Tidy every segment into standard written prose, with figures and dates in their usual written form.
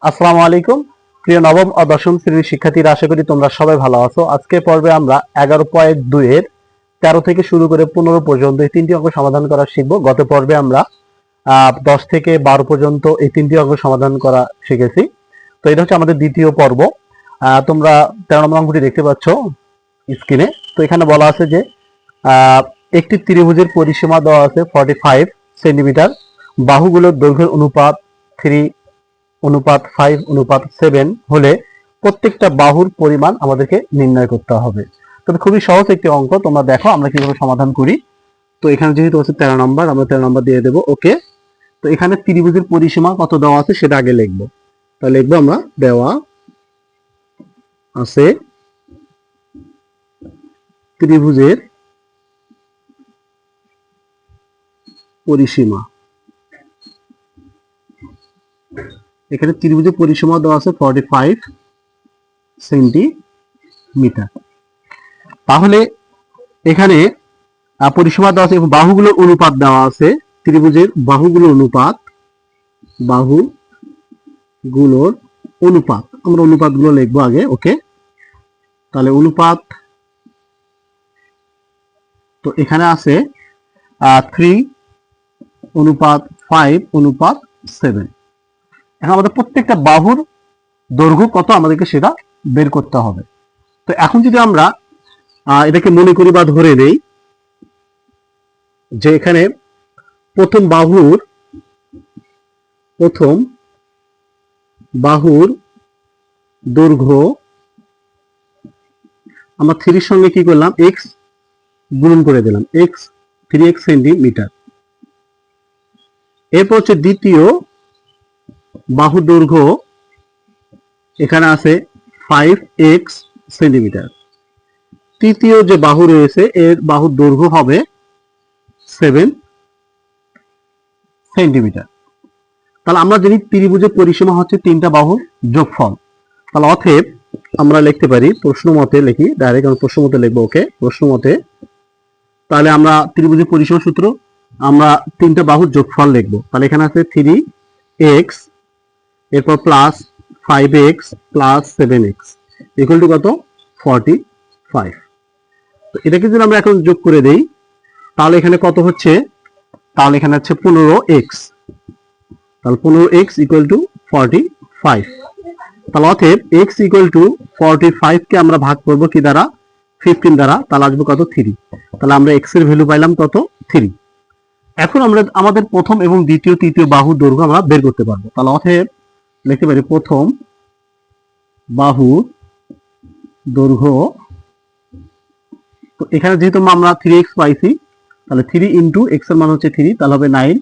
আসসালামু আলাইকুম প্রিয় নবম ও দশম শ্রেণীর শিক্ষার্থীরা, আশা করি তোমরা সবাই ভালো আছো। আজকে পর্বে আমরা 11.2 এর 13 থেকে শুরু করে 15 পর্যন্ত এই তিনটি অঙ্ক সমাধান করা শিখব। গত পর্বে আমরা 10 থেকে 12 পর্যন্ত এই তিনটি অঙ্ক সমাধান করা শিখেছি। তো এটা হচ্ছে আমাদের দ্বিতীয় পর্ব। তোমরা 13 নম্বর অঙ্কটি দেখতে পাচ্ছ স্ক্রিনে। তো এখানে বলা আছে যে একটি ত্রিভুজের পরিসীমা দেওয়া আছে 45 সেন্টিমিটার, বাহুগুলোর দৈর্ঘ্যের অনুপাত 3:5:7 হলে প্রত্যেকটা বাহুর পরিমাণ আমাদেরকে নির্ণয় করতে হবে। তবে খুবই সহজ একটি অঙ্ক, তোমরা দেখো আমরা কিভাবে সমাধান করি। তো এখানে যেহেতু আছে 13 নম্বর, আমরা 13 নম্বর দিয়ে দেবো। ওকে, তো এখানে ত্রিভুজের পরিসীমা কত দেওয়া আছে সেটা আগে লিখবো। তাহলে লিখবো আমরা দেওয়া আছে ত্রিভুজের পরিসীমা। এখানে ত্রিভুজের পরিসীমা দেওয়া আছে 45 সেন্টিমিটার। তাহলে এখানে পরিসীমা দেওয়া আছে এবং বাহুগুলোর অনুপাত দেওয়া আছে। ত্রিভুজের বাহুগুলোর অনুপাত আমরা অনুপাতগুলো লিখবো আগে। ওকে, তাহলে অনুপাত, তো এখানে আছে 3:5:7। এখন আমাদের প্রত্যেকটা বাহুর দৈর্ঘ্য কত আমাদেরকে সেটা বের করতে হবে। তো এখন যদি আমরা এটাকে মনে করি বা ধরে নেই যে এখানে প্রথম বাহুর দৈর্ঘ্য আমরা 3 এর সঙ্গে কি করলাম, x গুণন করে দিলাম, x 3x সেন্টিমিটার। এরপর হচ্ছে দ্বিতীয় বাহুর দৈর্ঘ্য, এখানে আছে 5x সেন্টিমিটার। তৃতীয় যে বাহু রয়েছে এর বাহুর দৈর্ঘ্য হবে 7 সেন্টিমিটার। তাহলে আমরা জানি ত্রিভুজের পরিসীমা হচ্ছে তিনটা বাহুর যোগফল। তাহলে অতএব আমরা লিখতে পারি, প্রশ্ন মতে লিখি ডাইরেক্ট, আমরা প্রশ্ন মতে লিখবো। ওকে, প্রশ্ন মতে তাহলে আমরা ত্রিভুজের পরিসীমা সূত্র আমরা তিনটা বাহুর যোগফল লিখবো। তাহলে এখানে আছে 3x, এরপর plus 5x plus 7x equal to কত, 45। তো এটাকে যদি আমরা এখন যোগ করে দেই তাহলে এখানে কত হচ্ছে, তাহলে এখানে হচ্ছে 15x। তাহলে 15x ইকুয়াল টু 45। তাহলে অতএব x ইকুয়াল টু 45 কে আমরা ভাগ করব কি দ্বারা, 15 দ্বারা। তাহলে আসবে কত, 3। তাহলে আমরা x এর ভ্যালু পাইলাম কত, 3। এখন আমরা আমাদের প্রথম এবং দ্বিতীয় তৃতীয় বাহুর দৈর্ঘ্য আমরা বের করতে পারবো। তাহলে অতএব লিখতে পারি প্রথম বাহুর দৈর্ঘ্য, তো এখানে যেহেতু আমরা 3x পাইছি, তাহলে 3 ইন্টু x এর মান হচ্ছে 3, তাহলে হবে 9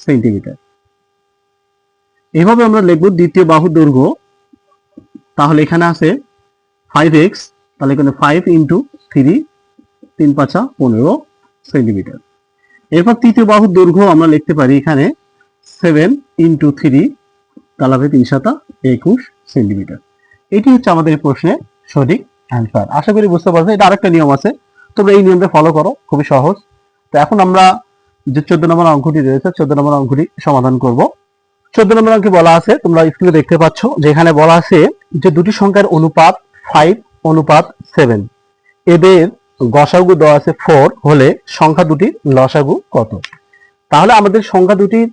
সেন্টিমিটার। এইভাবে আমরা লিখবো দ্বিতীয় বাহুর দৈর্ঘ্য। তাহলে এখানে আছে 5x, তাহলে এখানে 5 ইন্টু 3, 3×5=15 সেন্টিমিটার। এরপর তৃতীয় বাহুর দৈর্ঘ্য আমরা লিখতে পারি এখানে 7 ইন্টু 3, তাহলে হবে 3×7=21 সেন্টিমিটার। এটি হচ্ছে আমাদের এই প্রশ্নের সঠিক অ্যান্সার। আশা করি বুঝতে পারছো। এটা আরেকটা নিয়ম আছে, তোমরা এই নিয়মটা ফলো করো, খুবই সহজ। তো এখন আমরা যে 14 নম্বর অঙ্কটি রয়েছে, 14 নম্বর অঙ্কটি সমাধান করব। 14 নম্বর অঙ্কে বলা আছে, তোমরা স্ক্রিনে দেখতে পাচ্ছ যে এখানে বলা আছে যে দুটি সংখ্যার অনুপাত 5:7, এদের গসাগু দেওয়া আছে 4 হলে সংখ্যা দুটির লসাগু কত। তাহলে আমাদের সংখ্যা দুটির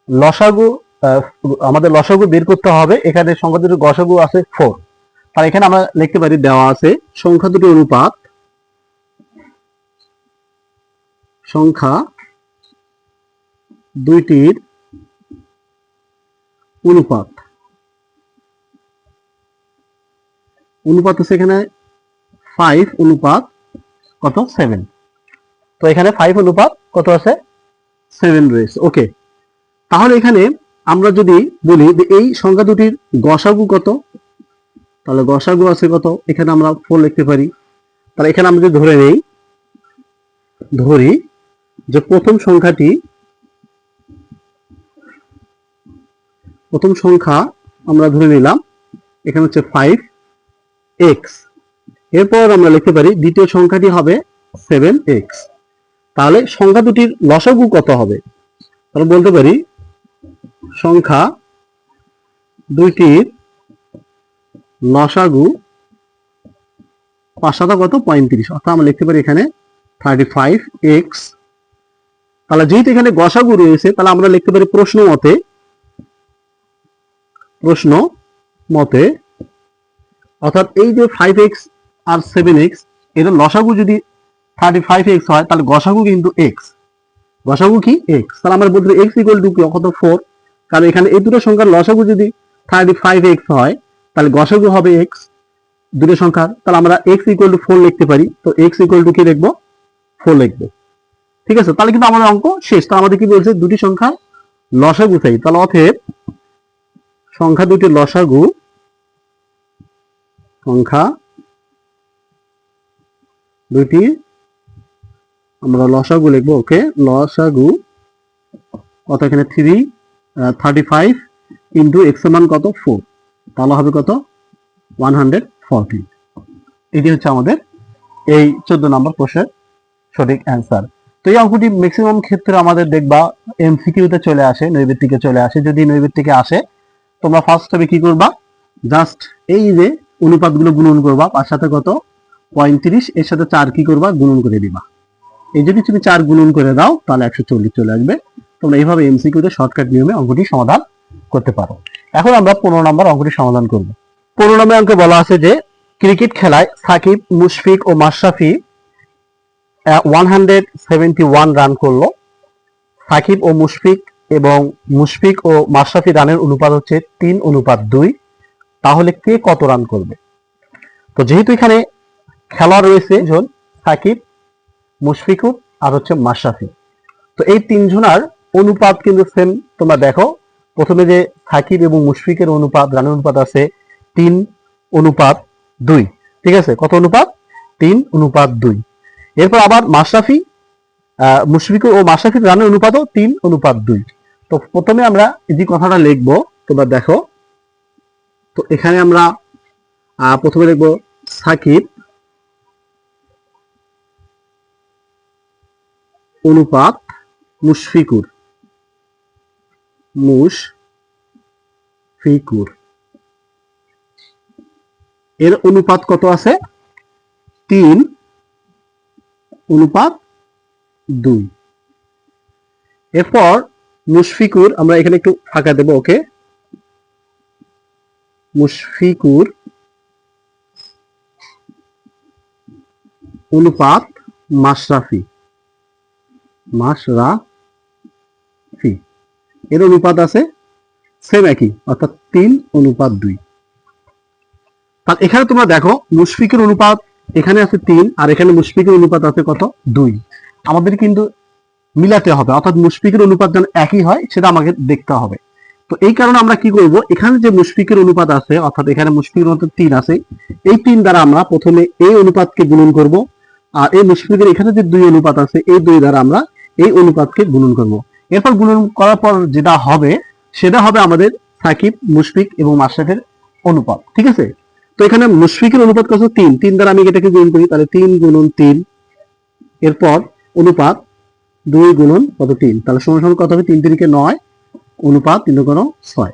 লসাগু আমাদের লসাগু বের করতে হবে। এখানে সংখ্যা দুটির গসাগু আছে 4। তাহলে এখানে আমরা লিখতে পারি দেওয়া আছে সংখ্যা দুটির অনুপাত, সংখ্যা দুইটির অনুপাত হচ্ছে এখানে 5 অনুপাত কত, 7। তো এখানে 5 অনুপাত কত আছে, 7 রয়েছে। ওকে, তাহলে এখানে আমরা যদি বলি যে এই সংখ্যা দুটির গসাগু কত, তাহলে গসাগু আছে কত, এখানে আমরা 4 লিখতে পারি। তাহলে এখানে আমরা যদি ধরি যে প্রথম সংখ্যা আমরা ধরে নিলাম এখানে হচ্ছে 5x। এরপর আমরা লিখতে পারি দ্বিতীয় সংখ্যাটি হবে 7x। তাহলে সংখ্যা দুটির লসাগু কত হবে, তাহলে বলতে পারি সংখ্যা দুইটির লসাগু 5 7 কত 35, অর্থাৎ আমরা লিখতে পারি এখানে 35x। তাহলে যেহেতু এখানে গসাগু রয়েছে তাহলে আমরা লিখতে পারি প্রশ্ন মতে অর্থাৎ এই যে 5x আর 7x এর লসাগু যদি 35x হয় তাহলে গসাগু কিন্তু x, গসাগু কি x। তাহলে আমরা বলতে পারি x ইকুয়াল টু কত 4, কারণ এখানে এই দুটো সংখ্যার লসাগু যদি 35x হয় তাহলে গসাগু হবে x দুটো সংখ্যার। তাহলে আমরা x ইকুয়াল টু 4 লিখতে পারি। তো x ইকুয়াল টু কি লিখবো 4 লিখবো, ঠিক আছে। তাহলে কিন্তু আমাদের অঙ্ক শেষ। তো আমাদের কি বলছে দুটি সংখ্যা লসাগু চাই। তাহলে অতএব সংখ্যা দুটির লসাগু, সংখ্যা দুটি আমরা লসাগু লিখবো, ওকে। লসাগু কত এখানে 35 ইন্টু x এর মান কত 4, তাহলে হবে কত 140। এটি হচ্ছে আমাদের এই 14 নম্বর প্রশ্নের সঠিক অ্যান্সার। তো এই অঙ্কটি ম্যাক্সিমাম ক্ষেত্রে আমাদের দেখবা এমসিকিউতে চলে আসে, নৈবেত্তিকে চলে আসে। যদি নৈবেত্তিকে আসে তোমরা ফার্স্ট হবে কি করবা, জাস্ট এই যে অনুপাতগুলো গুণন করবা, 5 সাথে কত 35, এর সাথে 4 কি করবা গুণন করে দিবা। এই যদি তুমি 4 গুণন করে দাও তাহলে 140 চলে আসবে। তোমরা এইভাবে এমসিকিউতে শর্টকাট নিয়মে অঙ্কটি সমাধান করতে পারো। এখন আমরা 15 নম্বর অঙ্কটি সমাধান করব। 15 নম্বর অঙ্কে বলা আছে যে ক্রিকেট খেলায় সাকিব, মুশফিক ও মাশরাফি 171 রান করলো। সাকিব ও মুশফিক ও মাশরাফি রানের অনুপাত হচ্ছে 3:2, তাহলে কে কত রান করবে? তো যেহেতু এখানে খেলা রয়েছে জন সাকিব, মুশফিকুর আর হচ্ছে মাশরাফি, তো এই তিনজনের অনুপাত কিন্তু সেম। তোমরা দেখো প্রথমে যে সাকিব এবং মুশফিকের অনুপাত, রানের অনুপাত আছে 3:2, ঠিক আছে। কত অনুপাত 3:2। এরপর আবার মুশফিকুর ও মাশরাফির রানের অনুপাতও 3:2। তো প্রথমে আমরা যে কথাটা লিখবো তোমরা দেখো, তো এখানে আমরা প্রথমে লিখবো সাকিব অনুপাত মুশফিকুর, এর অনুপাত কত আছে 3:2। এরপর মুশফিকুর আমরা এখানে একটু ফাঁকা দেব, ওকে। মুশফিকুর অনুপাত মাশরাফি, এর অনুপাত আছে সেম একই, অর্থাৎ 3:2। তাহলে এখানে তোমরা দেখো মুশফিকের অনুপাত এখানে আছে 3 আর এখানে মুশফিকের অনুপাত আছে কত 2। আমাদের কিন্তু মিলাতে হবে, অর্থাৎ মুশফিকের অনুপাত যেন একই হয় সেটা আমাকে দেখতে হবে। তো এই কারণে আমরা কি করব, এখানে যে মুশফিকের অনুপাত আছে অর্থাৎ এখানে মুশফিকের অনুপাত 3 আছে, এই 3 দ্বারা আমরা প্রথমে এই অনুপাতকে গুণন করব, আর এই মুশফিকের এখানে যে 2 অনুপাত আছে এই 2 দ্বারা আমরা এই অনুপাতকে গুণন করব। এরপর গুণন করার পর যেটা হবে সেটা হবে আমাদের সাকিব, মুশফিক এবং মাশরাফির অনুপাত, ঠিক আছে। তো এখানে মুশফিকের অনুপাত কত 3 দ্বারা আমি এটাকে গুণ করি, তাহলে 3 গুণন 3, এরপর অনুপাত 2 গুণন কত 3, তাহলে সমান সমান কত হবে 3 3 9, অনুপাত 3 গুণ 6।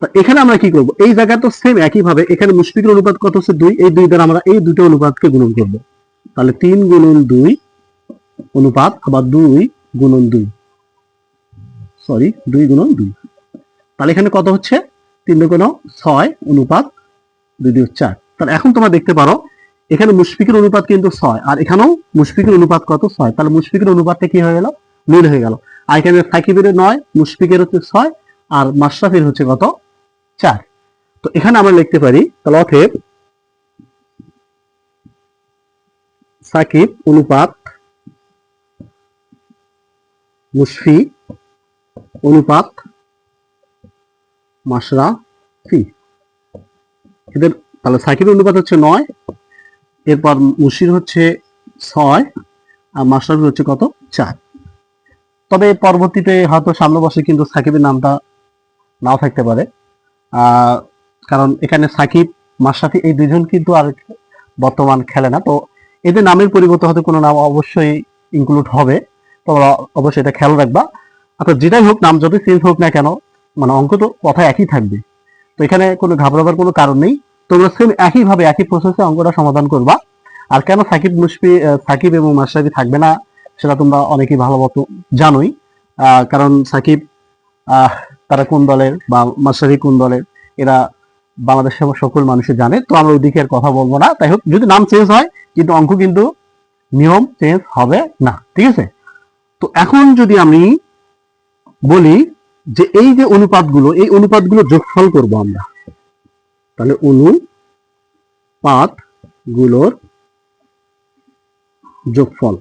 তো এখানে আমরা কি করব, এই জায়গায় তো সেম একই ভাবে এখানে মুশফিকের অনুপাত কত হচ্ছে 2, এই 2 দ্বারা আমরা এই দুটো অনুপাতকে গুণন করব। তাহলে 3 গুণন 2 অনুপাত আবার 2 গুণন 2, 2 গুণন 2, তাহলে এখানে কত হচ্ছে 3 গুণ 6 অনুপাত 2 4। তাহলে এখন তোমরা দেখতে পারো এখানে মুশফিকের অনুপাত কিন্তু 6 আর এখানেও মুশফিকের অনুপাত কত 6, তাহলে মুশফিকের অনুপাতটা কি হয়ে গেল মিল হয়ে গেল। আর এখানে সাকিবের 9, মুশফিকের হচ্ছে 6 আর মাশরাফির হচ্ছে কত 4। তো এখানে আমরা লিখতে পারি তাহলে অতএব সাকিব অনুপাত মুশফিক অনুপাত মাশরাফি, এদের তাহলে সাকিবের অনুপাত হচ্ছে 9, এরপর মুশির হচ্ছে 6 আর মাশরাফি হচ্ছে কত 4। তবে পরবর্তীতে হয়তো সামনে বসে কিন্তু সাকিবের নামটা নাও থাকতে পারে, কারণ এখানে সাকিব মাশরাফি এই দুজন কিন্তু আর বর্তমান খেলে না। তো এদের নামের পরিবর্তে হয়তো কোনো নাম অবশ্যই ইনক্লুড হবে, তোমরা অবশ্যই এটা খেয়াল রাখবা। অর্থাৎ যেটাই হোক নাম যতই চেঞ্জ হোক না কেন, মানে অঙ্ক তো কথা একই থাকবে। তো এখানে কোনো ঘাবড়াবার কোনো কারণ নেই। তোমরা সেম একইভাবে একই প্রসেসে অঙ্কটা সমাধান করবা। আর কেন সাকিব এবং মাশরাফি থাকবে না সেটা তোমরা অনেকেই ভালো মতো জানোই। কারণ সাকিব তারা কোন দলের বা মাশরাফি কোন দলের, এরা বাংলাদেশের সকল মানুষই জানে। তো আমরা ওদিকে আর কথা বলবো না। তাই হোক, যদি নাম চেঞ্জ হয় কিন্তু অঙ্ক কিন্তু নিয়ম চেঞ্জ হবে না, ঠিক আছে? তো এখন যদি আমি বলি যে এই যে অনুপাতগুলো, এই অনুপাতগুলো যোগফল করব আমরা, তাহলে অনুপাতগুলোর যোগফল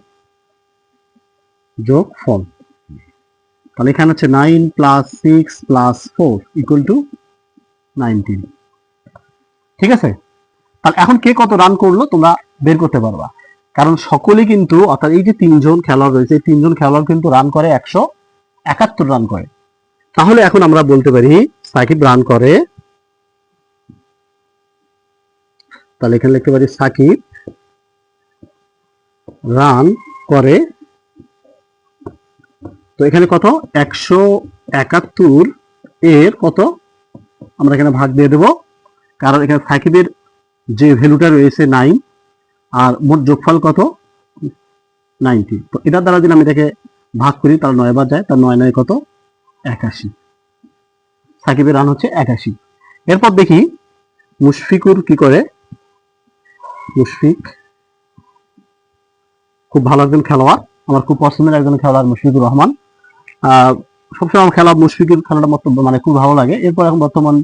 তাহলে এখানে হচ্ছে 9 + 6 + 4 = 19, ঠিক আছে? তাহলে এখন কে কত রান করলো তোমরা বের করতে পারবা, কারণ সকলেই কিন্তু, অর্থাৎ এই যে তিনজন খেলোয়াড় রয়েছে, এই তিনজন খেলোয়াড় কিন্তু রান করে 171 রান করে। তাহলে এখন আমরা বলতে পারি সাকিব রান করে, তাহলে এখানে লিখতে পারি সাকিব রান করে, তো এখানে কত 171 এর কত আমরা এখানে ভাগ দিয়ে দেব, কারণ এখানে সাকিবের যে ভ্যালুটা রয়েছে 9 আর মোট যোগফল কত 90। তো এটার দ্বারা যদি আমি এটাকে ভাগ করি তাহলে 9 বার যায়, তার 9 9 কত 81। সাকিবের রান হচ্ছে 81। এরপর দেখি মুশফিকুর কি করে। মুশফিক খুব ভালো একজন খেলোয়াড়, আমার খুব পছন্দের একজন খেলোয়াড় মুশফিকুর রহমান। সবসময় আমার খেলা মুশফিকের খেলাটা মানে খুব ভালো লাগে। এরপর এখন বর্তমান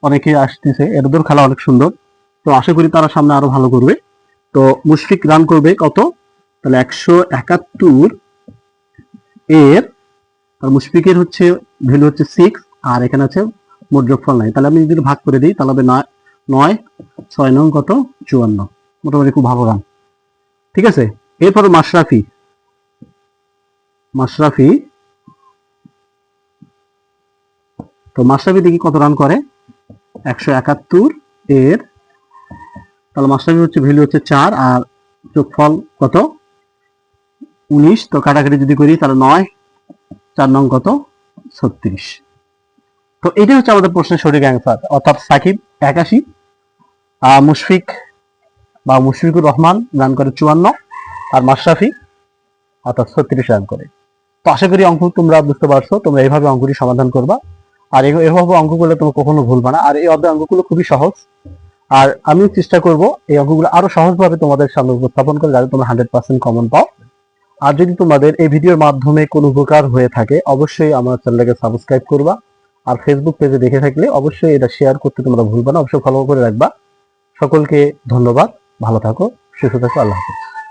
অনেকে আসতেছে, এদের খেলা অনেক সুন্দর, তো আশা করি তারা সামনে আরো ভালো করবে। তো মুশফিক রান করবে কত, তাহলে 171 এর, আর মুশফিকের হচ্ছে ভ্যালু হচ্ছে 6 আর এখানে আছে মোট যোগফল 9। তাহলে আমি যদি ভাগ করে দিই তাহলে হবে 9 6 9 কত 54, মোটামুটি খুব ভালো রান, ঠিক আছে? এরপর মাশরাফি তো মাশরাফি দেখি কত রান করে 171 এর, তাহলে মাশরাফি হচ্ছে ভ্যালু হচ্ছে 4 আর যোগফল কত 19। তো কাটাকাটি যদি করি তাহলে 9 4 9 কত 36। তো এটা হচ্ছে আমাদের প্রশ্নের সঠিক অ্যান্সার, অর্থাৎ সাকিব 81, মুশফিকুর রহমান রান করে 54 আর মাশরাফি অর্থাৎ 36 রান করে। তো আশা করি অঙ্ক তোমরা বুঝতে পারছো। তোমরা এইভাবে অঙ্কটি সমাধান করবা, আর এভাবে অঙ্ক করলে তোমরা কখনো ভুলবা না। আর এই অধ্যায় অঙ্কগুলো খুবই সহজ, আর আমিও চেষ্টা করব এই অঙ্কগুলো আরো সহজভাবে তোমাদের সামনে উপস্থাপন করে, যাতে তোমরা 100% কমন পাও। আর যদি তোমাদের এই ভিডিওর মাধ্যমে কোনো উপকার হয়ে থাকে অবশ্যই আমার চ্যানেলটাকে সাবস্ক্রাইব করবা, আর ফেসবুক পেজে দেখে থাকলে অবশ্যই এটা শেয়ার করতে তোমরা ভুলবা না, অবশ্যই ফলো করে রাখবা। সকলকে ধন্যবাদ, ভালো থাকো, সুস্থ থাকো, আল্লাহ হাফেজ।